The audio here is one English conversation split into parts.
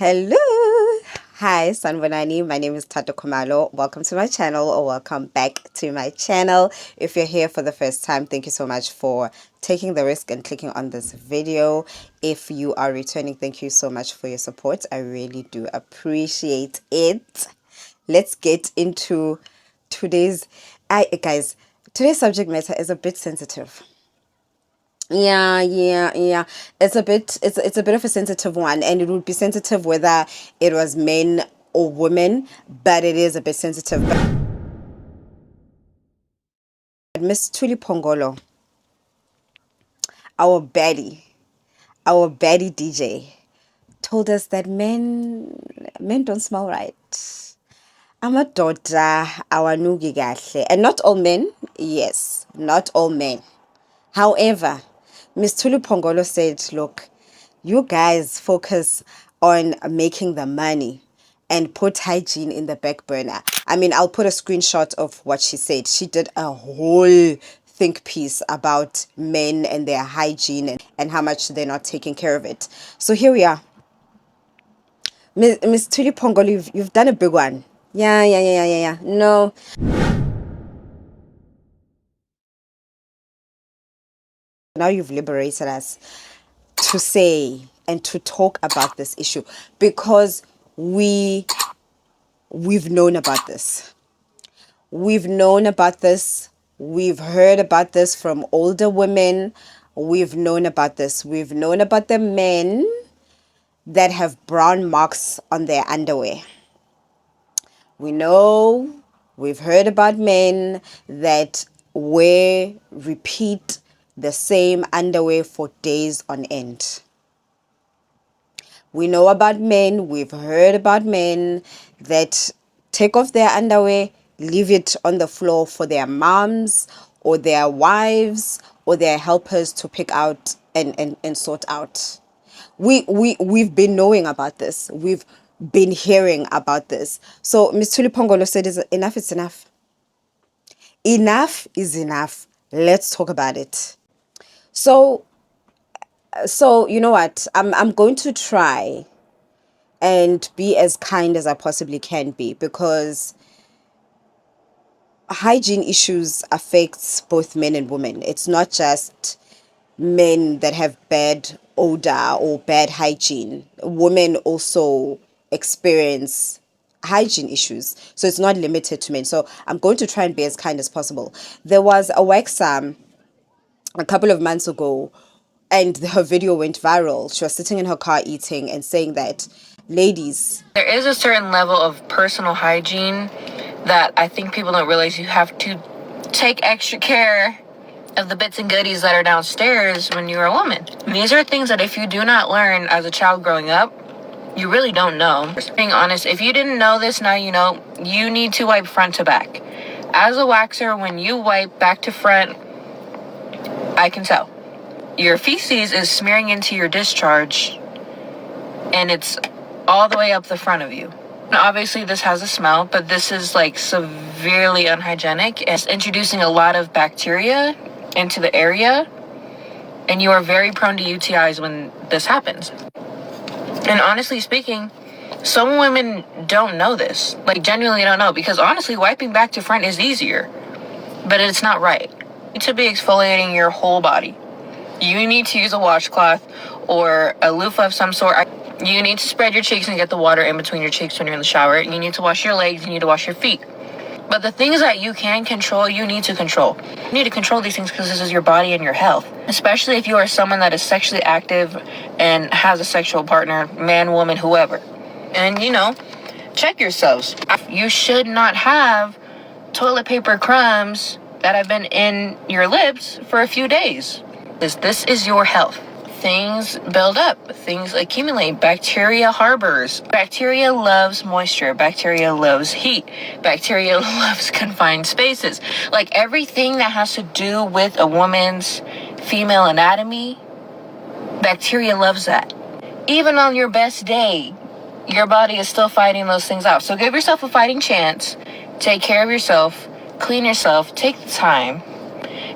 Hello. Hi, Sanvanani. My name is Tato Kumalo. Welcome to my channel or welcome back to my channel. If you're here for the first time, thank you so much for taking the risk and clicking on this video. If you are returning, thank you so much for your support. I really do appreciate it. Let's get into today's guys, today's subject matter is a bit sensitive. Yeah. It's a bit of a sensitive one, and it would be sensitive whether it was men or women, but it is a bit sensitive. But Miss Tuli Pongolo, our baddie, our baddie DJ, told us that men don't smell right. Amadoda awanuki kahle, and not all men. Yes, not all men. However, Miss Tulu Pongolo said, look, you guys focus on making the money and put hygiene in the back burner. I mean, I'll put a screenshot of what she said. She did a whole think piece about men and their hygiene and how much they're not taking care of it. So here we are. Miss Tuli Pongolo, you've done a big one. Yeah. No, now you've liberated us to say and to talk about this issue because we've known about this. We've known about this. We've heard about this from older women. We've known about this. We've known about the men that have brown marks on their underwear. We know, we've heard about men that repeat the same underwear for days on end. We know about men, we've heard about men that take off their underwear, leave it on the floor for their moms or their wives or their helpers to pick out and sort out. We've been knowing about this. We've been hearing about this. So Ms. Tuli Pongolo said, enough is enough. Enough is enough. Let's talk about it. So you know what? I'm going to try and be as kind as I possibly can be, because hygiene issues affects both men and women. It's not just men that have bad odor or bad hygiene. Women also experience hygiene issues. So it's not limited to men. So I'm going to try and be as kind as possible. There was a waxer a couple of months ago, and her video went viral. She was sitting in her car eating and saying that, ladies, there is a certain level of personal hygiene that I think people don't realize you have to take extra care of the bits and goodies that are downstairs when you're a woman. And these are things that if you do not learn as a child growing up, you really don't know. Being honest, if you didn't know this, now you know. You need to wipe front to back. As a waxer, when you wipe back to front, I can tell. Your feces is smearing into your discharge, and it's all the way up the front of you. Now, obviously, this has a smell, but this is like severely unhygienic. It's introducing a lot of bacteria into the area, and you are very prone to UTIs when this happens. And honestly speaking, some women don't know this. Like, genuinely don't know, because honestly, wiping back to front is easier, but it's not right. You need to be exfoliating your whole body. You need to use a washcloth or a loofah of some sort. You need to spread your cheeks and get the water in between your cheeks when you're in the shower. You need to wash your legs. You need to wash your feet. But the things that you can control, you need to control. You need to control these things because this is your body and your health. Especially if you are someone that is sexually active and has a sexual partner, man, woman, whoever. And, check yourselves. You should not have toilet paper crumbs that have been in your lips for a few days. This is your health. Things build up, things accumulate, bacteria harbors. Bacteria loves moisture, bacteria loves heat, bacteria loves confined spaces. Like everything that has to do with a woman's female anatomy, bacteria loves that. Even on your best day, your body is still fighting those things out. So give yourself a fighting chance, take care of yourself, clean yourself, take the time.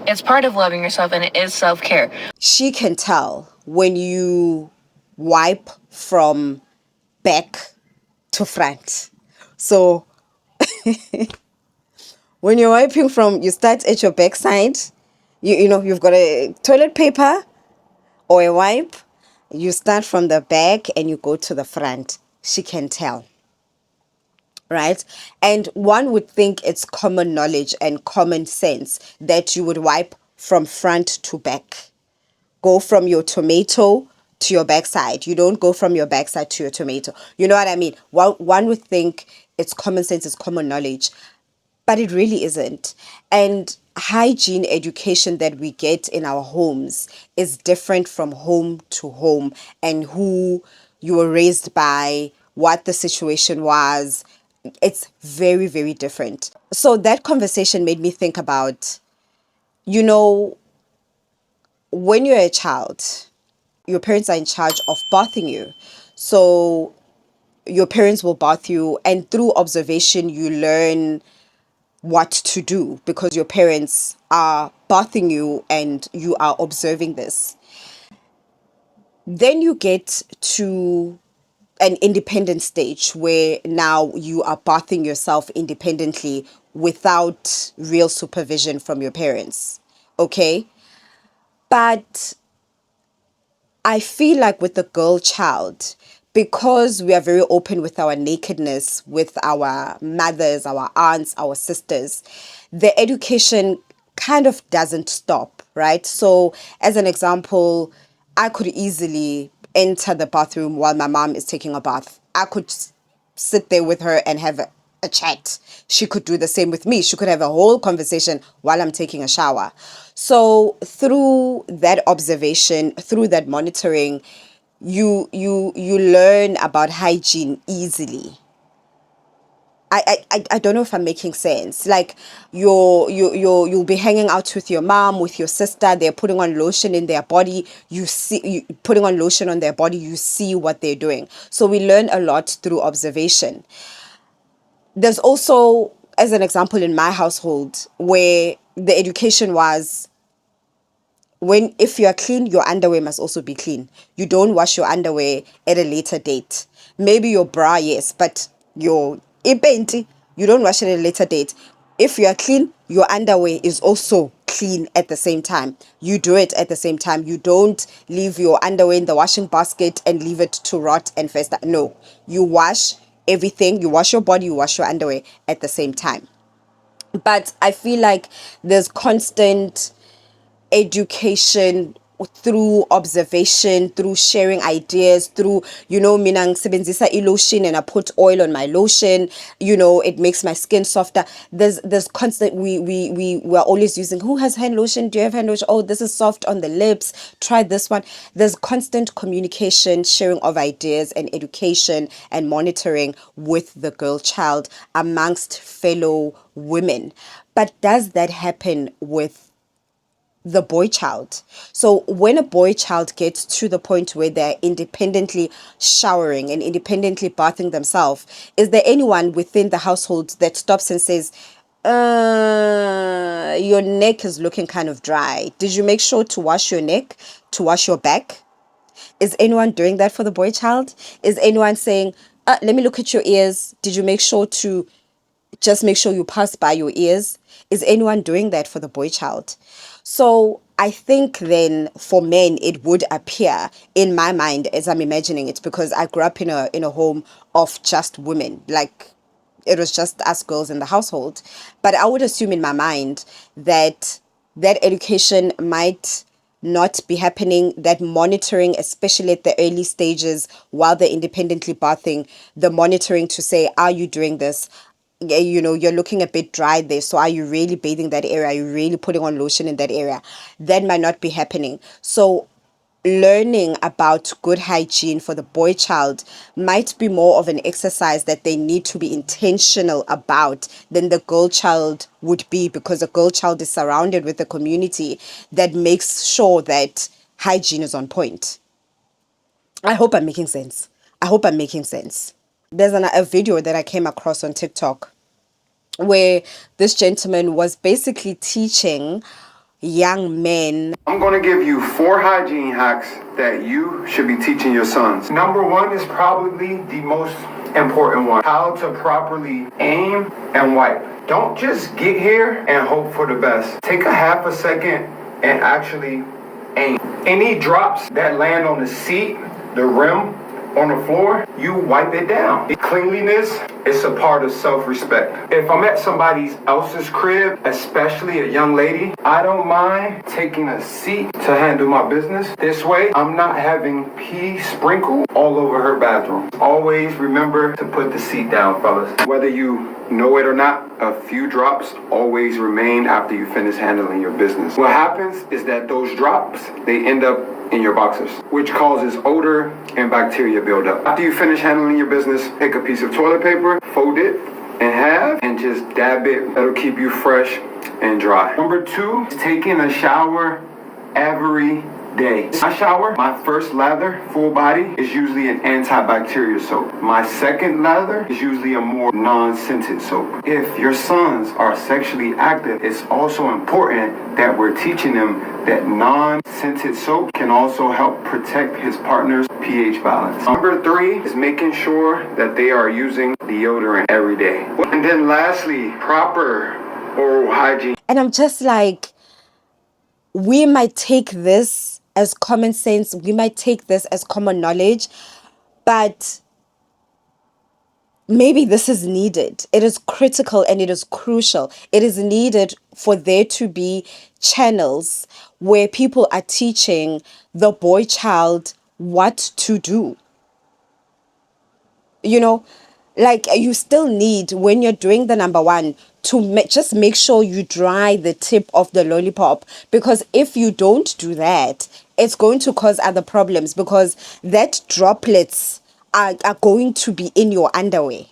It's part of loving yourself, and it is self-care. she can tell when you wipe from back to front. So when you're wiping from, you start at your backside, you've got a toilet paper or a wipe, you start from the back and you go to the front. She can tell, right? And one would think it's common knowledge and common sense that you would wipe from front to back. Go from your tomato to your backside. You don't go from your backside to your tomato. You know what I mean? One would think it's common sense, it's common knowledge, but it really isn't. And hygiene education that we get in our homes is different from home to home, and who you were raised by, what the situation was. It's very, very different. So that conversation made me think about, you know, when you're a child, your parents are in charge of bathing you. So your parents will bath you, and through observation, you learn what to do because your parents are bathing you and you are observing this. Then you get to an independent stage where now you are bathing yourself independently without real supervision from your parents. Okay? But I feel like with the girl child, because we are very open with our nakedness, with our mothers, our aunts, our sisters, the education kind of doesn't stop, right? So, as an example, I could easily enter the bathroom while my mom is taking a bath. I could sit there with her and have a chat. She could do the same with me. She could have a whole conversation while I'm taking a shower. So through that observation, through that monitoring, you learn about hygiene easily. I don't know if I'm making sense. Like you'll be hanging out with your mom, with your sister. They're putting on lotion in their body. Putting on lotion on their body. You see what they're doing. So we learn a lot through observation. There's also, as an example, in my household where the education was, when if you are clean, your underwear must also be clean. You don't wash your underwear at a later date. Maybe your bra, yes, but your ipenti, you don't wash it at a later date. If you are clean, your underwear is also clean at the same time. You do it at the same time. You don't leave your underwear in the washing basket and leave it to rot and fester. No, you wash everything. You wash your body, you wash your underwear at the same time. But I feel like there's constant education through observation, through sharing ideas, through, mina ngisebenzisa lotion and I put oil on my lotion, it makes my skin softer. There's constant, we're always using, who has hand lotion? Do you have hand lotion? Oh, this is soft on the lips. Try this one. There's constant communication, sharing of ideas and education and monitoring with the girl child amongst fellow women. But does that happen with the boy child? So when a boy child gets to the point where they're independently showering and independently bathing themselves, is there anyone within the household that stops and says, your neck is looking kind of dry. Did you make sure to wash your neck, to wash your back? Is anyone doing that for the boy child? Is anyone saying, let me look at your ears. Did you make sure to just make sure you pass by your ears? Is anyone doing that for the boy child? So I think then for men, it would appear in my mind as I'm imagining it, because I grew up in a home of just women. Like it was just us girls in the household. But I would assume in my mind that that education might not be happening, that monitoring, especially at the early stages while they're independently bathing, the monitoring to say, are you doing this? Yeah, you're looking a bit dry there. So are you really bathing that area? Are you really putting on lotion in that area? That might not be happening. So learning about good hygiene for the boy child might be more of an exercise that they need to be intentional about than the girl child would be, because the girl child is surrounded with a community that makes sure that hygiene is on point. I hope I'm making sense. I hope I'm making sense. There's a video that I came across on TikTok where this gentleman was basically teaching young men. I'm going to give you 4 hygiene hacks that you should be teaching your sons. Number 1 is probably the most important one. How to properly aim and wipe. Don't just get here and hope for the best. Take a half a second and actually aim. Any drops that land on the seat, the rim, on the floor, you wipe it down. Cleanliness is a part of self-respect. If I'm at somebody else's crib, especially a young lady, I don't mind taking a seat to handle my business. This way, I'm not having pee sprinkle all over her bathroom. Always remember to put the seat down, fellas. Whether you know it or not, a few drops always remain after you finish handling your business. What happens is that those drops, they end up in your boxers, which causes odor and bacteria buildup. After you finish handling your business, pick a piece of toilet paper, fold it in half, and just dab it. That'll keep you fresh and dry. Number 2 is taking a shower every day. I shower, my first lather, full body, is usually an antibacterial soap. My second lather is usually a more non-scented soap. If your sons are sexually active, it's also important that we're teaching them that non-scented soap can also help protect his partner's pH balance. Number 3 is making sure that they are using deodorant every day. And then lastly, proper oral hygiene. And I'm just like, we might take this as common sense, we might take this as common knowledge, but maybe this is needed. It is critical and it is crucial. It is needed for there to be channels where people are teaching the boy child what to do. You know, like you still need, when you're doing the number 1, to just make sure you dry the tip of the lollipop, because if you don't do that, it's going to cause other problems, because that droplets are going to be in your underwear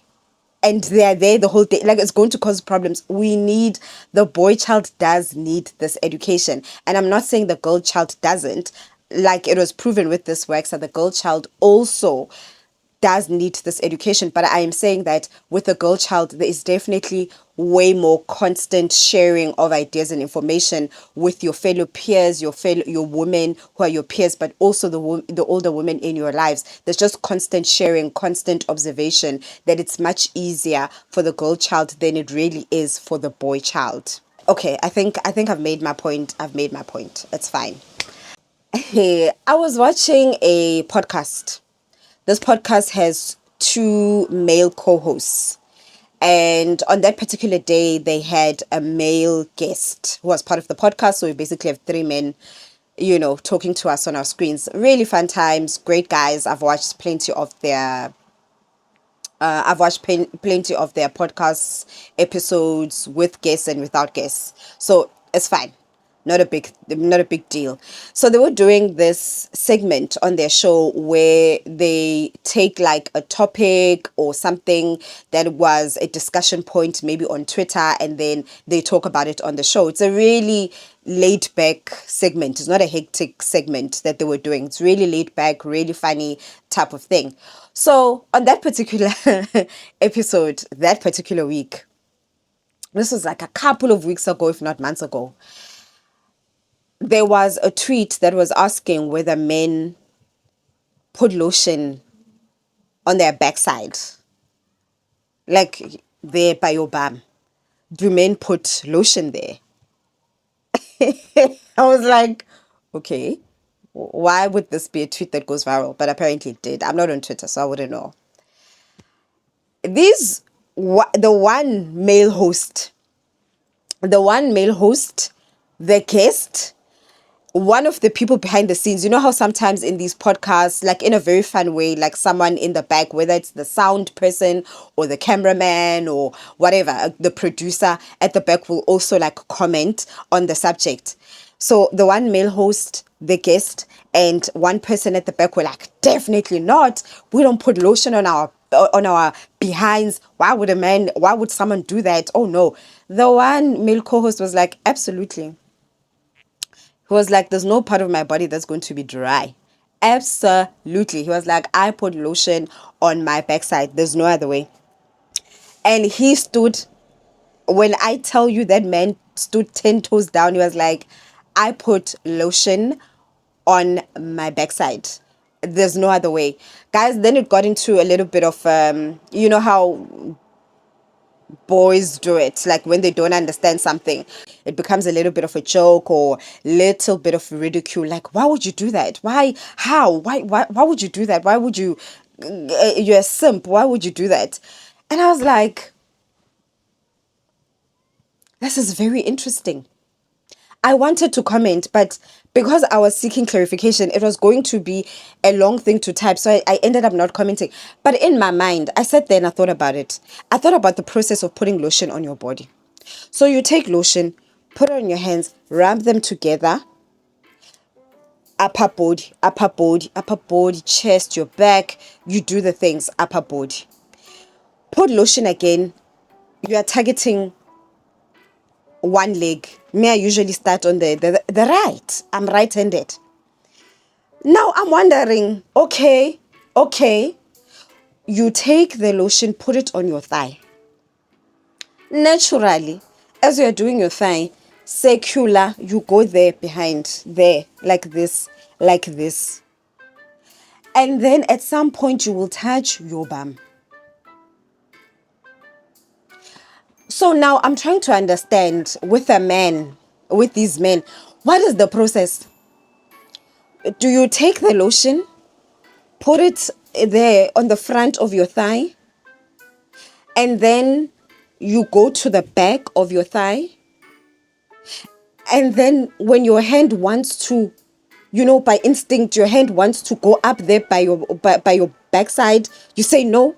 and they're there the whole day. Like, it's going to cause problems. We need, the boy child does need this education. And I'm not saying the girl child doesn't. Like, it was proven with this work that the girl child also does need this education, but I am saying that with the girl child, there is definitely way more constant sharing of ideas and information with your fellow peers, your women who are your peers, but also the older women in your lives. There's just constant sharing, constant observation, that it's much easier for the girl child than it really is for the boy child. Okay, I think I've made my point. It's fine. Hey, I was watching a podcast. This podcast has 2 male co-hosts. And on that particular day, they had a male guest who was part of the podcast. So we basically have 3 men, talking to us on our screens. Really fun times, great guys. I've watched plenty of their plenty of their podcasts episodes with guests and without guests. So it's fine. Not a big deal. So they were doing this segment on their show where they take like a topic or something that was a discussion point, maybe on Twitter, and then they talk about it on the show. It's a really laid back segment. It's not a hectic segment that they were doing. It's really laid back, really funny type of thing. So on that particular episode, that particular week, this was like a couple of weeks ago, if not months ago, there was a tweet that was asking whether men put lotion on their backside, like there by your bum. Do men put lotion there? I was like, okay, why would this be a tweet that goes viral? But apparently it did. I'm not on Twitter, so I wouldn't know. The one male host, the guest, one of the people behind the scenes, you know how sometimes in these podcasts, like in a very fun way, like someone in the back, whether it's the sound person or the cameraman or whatever, the producer at the back will also like comment on the subject. So the one male host, the guest, and one person at the back were like, definitely not. We don't put lotion on our behinds. Why would someone do that? Oh no. The one male co-host was like, absolutely. He was like, there's no part of my body that's going to be dry. Absolutely. He was like, I put lotion on my backside. There's no other way. And he stood, when I tell you that man stood 10 toes down, he was like, I put lotion on my backside. There's no other way. Guys, then it got into a little bit of, you know how boys do it, like when they don't understand something, it becomes a little bit of a joke or little bit of ridicule, like, why would you do that? Why would you do that? Why would you, you're a simp, why would you do that? And I was like, this is very interesting. I wanted to comment, but because I was seeking clarification, it was going to be a long thing to type. So I ended up not commenting. But in my mind, I sat there and I thought about it. I thought about the process of putting lotion on your body. So you take lotion, put it on your hands, rub them together. Upper body, upper body, upper body, chest, your back. You do the things, upper body. Put lotion again. You are targeting one leg. Me, I usually start on the right. I'm right-handed. Now I'm wondering, okay, you take the lotion, put it on your thigh. Naturally, as you're doing your thigh, circular, you go there behind, there, like this, like this. And then at some point you will touch your bum. So now I'm trying to understand with a man, with these men, what is the process? Do you take the lotion, put it there on the front of your thigh, and then you go to the back of your thigh? And then when your hand wants to, by instinct, your hand wants to go up there by your backside, you say no.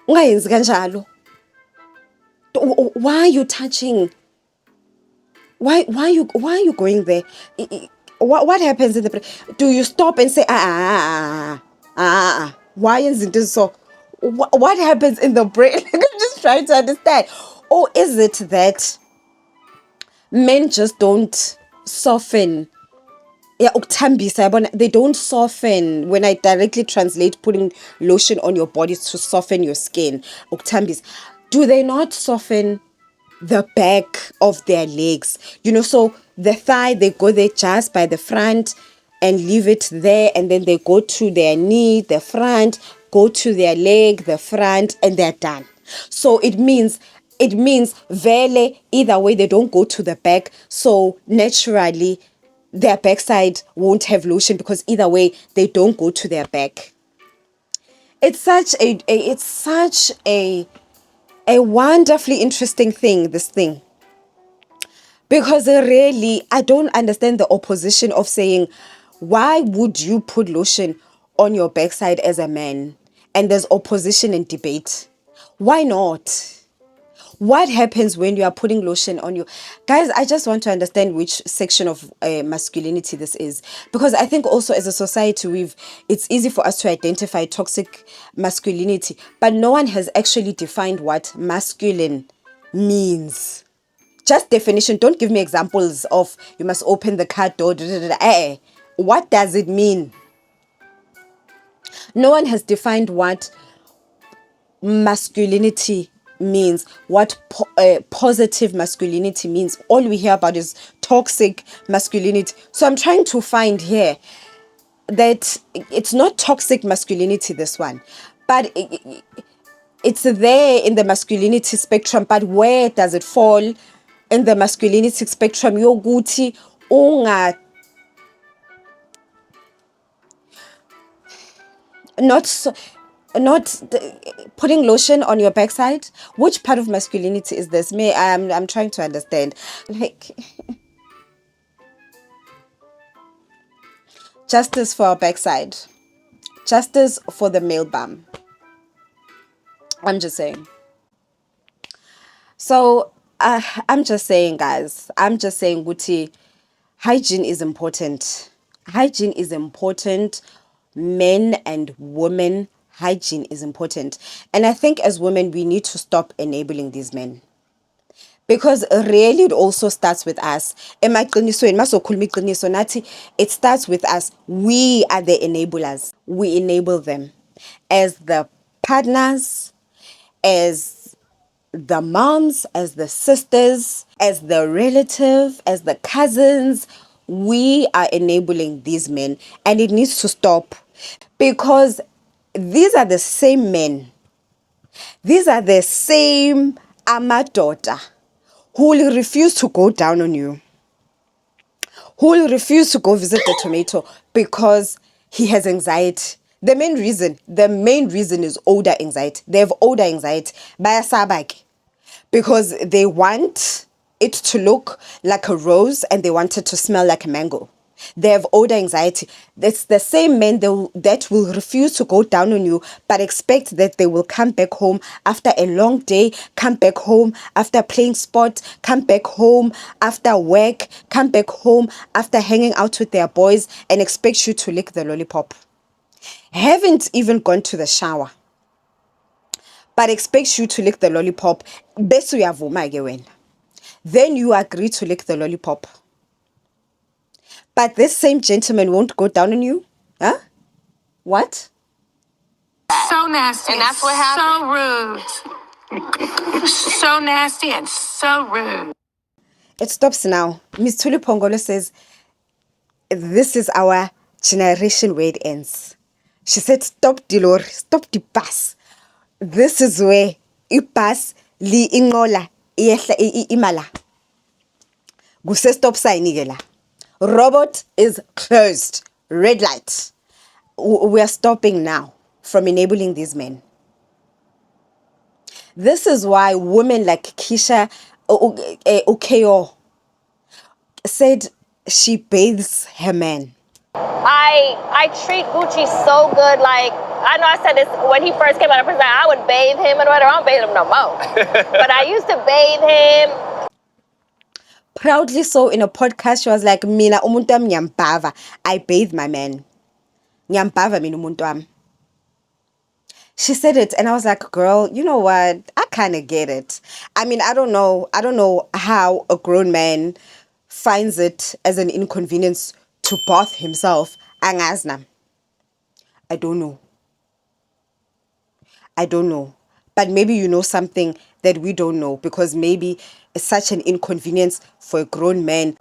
Ungayenzi kanjalo. Why are you touching? Why are you going there? What happens in the, do you stop and say why is this so? What happens in the brain? I'm just trying to understand. Or is it that men just don't soften? Yeah, ukuthambisa, yabona, they don't soften. When I directly translate putting lotion on your body to soften your skin, ukuthambisa, do they not soften the back of their legs? So the thigh, they go there just by the front and leave it there, and then they go to their knee, the front, go to their leg, the front, and they're done. So it means vele, either way, they don't go to the back. So naturally their backside won't have lotion, because either way they don't go to their back. It's such a wonderfully interesting thing, this thing. Because really, I don't understand the opposition of saying, why would you put lotion on your backside as a man? And there's opposition and debate. Why not? What happens when you are putting lotion on you? Guys, I just want to understand which section of masculinity this is. Because I think also as a society, it's easy for us to identify toxic masculinity. But no one has actually defined what masculine means. Just definition. Don't give me examples of you must open the car door. What does it mean? No one has defined what masculinity means, what positive masculinity means. All we hear about is toxic masculinity. So I'm trying to find here that it's not toxic masculinity, this one, but it's there in the masculinity spectrum. But where does it fall in the masculinity spectrum? Yoguti unga, not so, putting lotion on your backside. Which part of masculinity is this? I'm trying to understand. Like, justice for our backside, justice for the male bum. I'm just saying. So I'm just saying, guys. I'm just saying, Guti, hygiene is important. Hygiene is important. Men and women, hygiene is important. And I think as women, we need to stop enabling these men. Because really it also starts with us. It starts with us. We are the enablers. We enable them as the partners, as the moms, as the sisters, as the relative, as the cousins, we are enabling these men, and it needs to stop, because these are the same men, these are the same amadoda who will refuse to go down on you, who will refuse to go visit the tomato because he has anxiety. The main reason is odor anxiety. They have odor anxiety. Bayasabak. Because they want it to look like a rose and they want it to smell like a mango. They have odor anxiety. It's the same men that will refuse to go down on you, but expect that they will come back home after a long day, come back home after playing sport, come back home after work, come back home after hanging out with their boys, and expect you to lick the lollipop. Haven't even gone to the shower, but expects you to lick the lollipop. Bese uyavuma ke wena. Then you agree to lick the lollipop. But this same gentleman won't go down on you? Huh? What? So nasty. And that's what happened. So rude. So nasty and so rude. It stops now. Miss Tuli Pongolo says, this is our generation where it ends. She said, stop the lorry, stop the bus. This is where ibus li ingola imala. Guse stop sign igela. Robot is closed. Red light. We are stopping now from enabling these men. This is why women like Keisha Okeo said she bathes her man. I treat Gucci so good. Like, I know I said this when he first came out of prison, I would bathe him and whatever. I don't bathe him no more. But I used to bathe him. Proudly so, in a podcast, she was like, Mina umuntu wami ngiyampava. I bathe my man. Ngiyampava mina umuntu wami. She said it, and I was like, girl, you know what? I kind of get it. I mean, I don't know how a grown man finds it as an inconvenience to bath himself. Angazna. I don't know. But maybe you know something that we don't know, because maybe it's such an inconvenience for a grown man.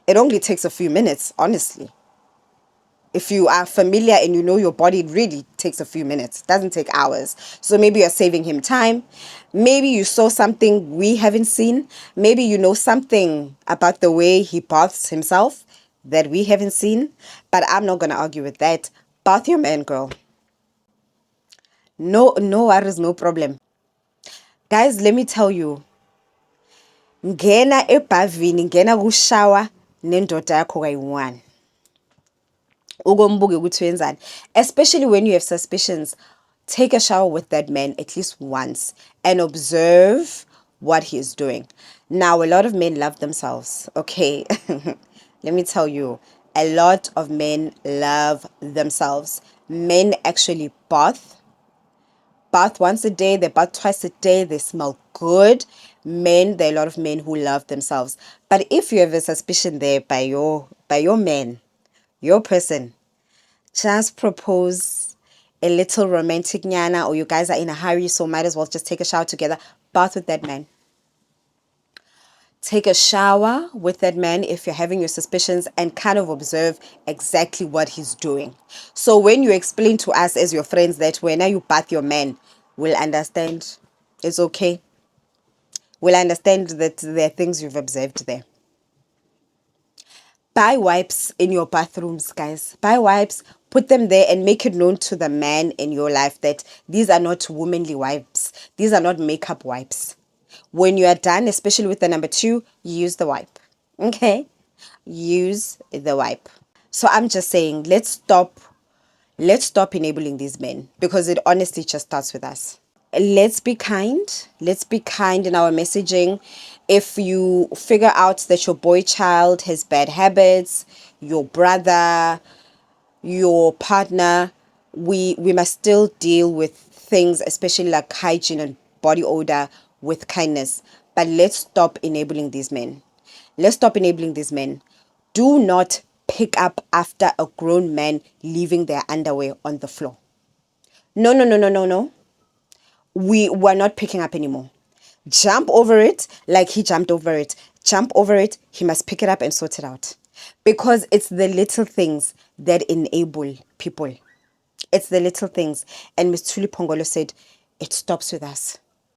It only takes a few minutes, honestly. If you are familiar and you know your body, it really takes a few minutes. It doesn't take hours. So maybe you're saving him time. Maybe you saw something we haven't seen. Maybe you know something about the way he baths himself that we haven't seen. But I'm not going to argue with that. Bath your man, girl. No worries, no problem. Guys, let me tell you. Ngena ebhavini, ngena kushower nendoda yakho kayi-1. Ugombuke ukuthi wenzani. Especially when you have suspicions, take a shower with that man at least once and observe what he is doing. Now, a lot of men love themselves, okay? Let me tell you, a lot of men love themselves. Men actually bath once a day, they bath twice a day, they smell good. There are a lot of men who love themselves. But if you have a suspicion there by your man, your person, just propose a little romantic nyana, or you guys are in a hurry, so might as well just take a shower together. Bath with that man. Take a shower with that man if you're having your suspicions, and kind of observe exactly what he's doing. So when you explain to us as your friends that when you bath your man, we'll understand. It's okay. We'll understand that there are things you've observed there. Buy wipes in your bathrooms, guys. Buy wipes, put them there, and make it known to the man in your life that these are not womanly wipes. These are not makeup wipes. When you are done, especially with the number 2, use the wipe. Okay? Use the wipe. So I'm just saying, let's stop enabling these men, because it honestly just starts with us. Let's be kind. Let's be kind in our messaging. If you figure out that your boy child has bad habits, your brother, your partner, we must still deal with things, especially like hygiene and body odor, with kindness. But let's stop enabling these men. Let's stop enabling these men. Do not pick up after a grown man leaving their underwear on the floor. No. We were not picking up anymore. jump over it like he jumped over it. Jump over it, he must pick it up and sort it out. Because it's the little things that enable people. It's the little things. And Miss Tuli Pongolo said, it stops with us.